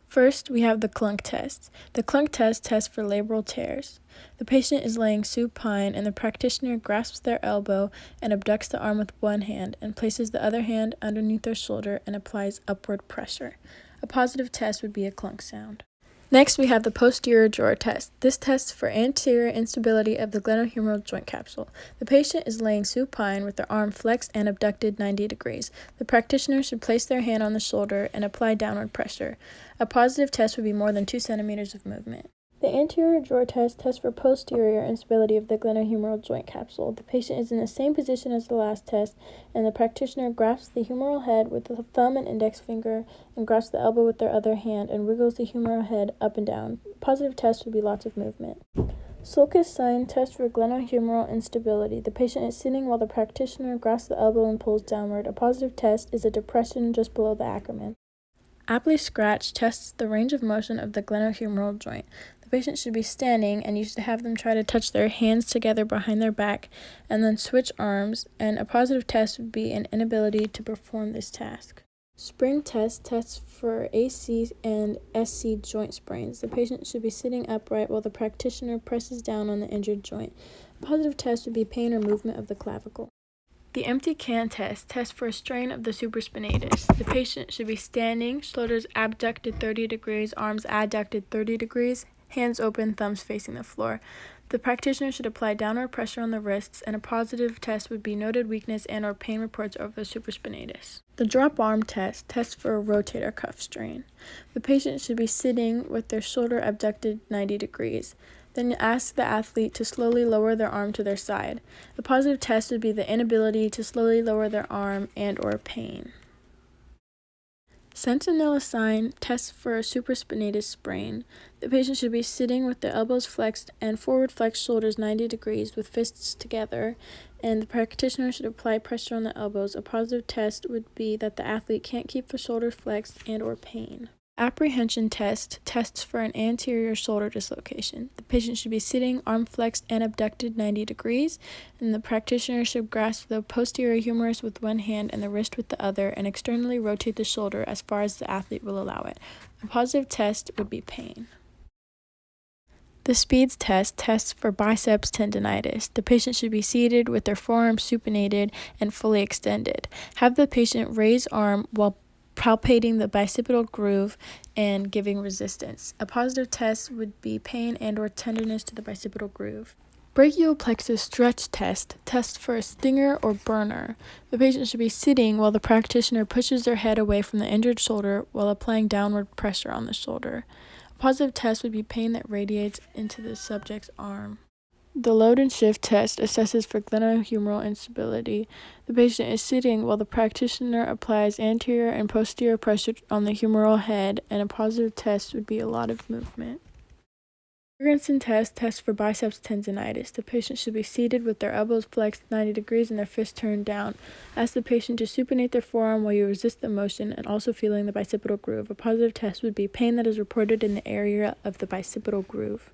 First, we have the clunk test. The clunk test tests for labral tears. The patient is laying supine and the practitioner grasps their elbow and abducts the arm with one hand and places the other hand underneath their shoulder and applies upward pressure. A positive test would be a clunk sound. Next, we have the posterior drawer test. This tests for anterior instability of the glenohumeral joint capsule. The patient is laying supine with their arm flexed and abducted 90 degrees. The practitioner should place their hand on the shoulder and apply downward pressure. A positive test would be more than 2 centimeters of movement. The anterior drawer test tests for posterior instability of the glenohumeral joint capsule. The patient is in the same position as the last test, and the practitioner grasps the humeral head with the thumb and index finger and grasps the elbow with their other hand and wiggles the humeral head up and down. Positive test would be lots of movement. Sulcus sign tests for glenohumeral instability. The patient is sitting while the practitioner grasps the elbow and pulls downward. A positive test is a depression just below the acromen. Apleys scratch tests the range of motion of the glenohumeral joint. The patient should be standing, and you should have them try to touch their hands together behind their back and then switch arms, and a positive test would be an inability to perform this task. Spring test tests for AC and SC joint sprains. The patient should be sitting upright while the practitioner presses down on the injured joint. A positive test would be pain or movement of the clavicle. The Emply Can Test tests for a strain of the supraspinatus. The patient should be standing, shoulders abducted 30 degrees, arms adducted 30 degrees, hands open, thumbs facing the floor. The practitioner should apply downward pressure on the wrists, and a positive test would be noted weakness and or pain reports over the supraspinatus. The drop arm test tests for a rotator cuff strain. The patient should be sitting with their shoulder abducted 90 degrees. Then ask the athlete to slowly lower their arm to their side. The positive test would be the inability to slowly lower their arm and or pain. Centinela Sign tests for a supraspinatus sprain. The patient should be sitting with their elbows flexed and forward flexed shoulders 90 degrees with fists together, and the practitioner should apply pressure on the elbows. A positive test would be that the athlete can't keep the shoulders flexed and or pain. Apprehension test tests for an anterior shoulder dislocation. The patient should be sitting, arm flexed and abducted 90 degrees, and the practitioner should grasp the posterior humerus with one hand and the wrist with the other and externally rotate the shoulder as far as the athlete will allow it. A positive test would be pain. The Speeds test tests for biceps tendinitis. The patient should be seated with their forearms supinated and fully extended. Have the patient raise arm while palpating the bicipital groove and giving resistance. A positive test would be pain and or tenderness to the bicipital groove. Brachial plexus stretch test tests for a stinger or burner. The patient should be sitting while the practitioner pushes their head away from the injured shoulder while applying downward pressure on the shoulder. A positive test would be pain that radiates into the subject's arm. The load and shift test assesses for glenohumeral instability. The patient is sitting while the practitioner applies anterior and posterior pressure on the humeral head, and a positive test would be a lot of movement. Yerganson Test tests for biceps tendinitis. The patient should be seated with their elbows flexed 90 degrees and their fists turned down. Ask the patient to supinate their forearm while you resist the motion and also feeling the bicipital groove. A positive test would be pain that is reported in the area of the bicipital groove.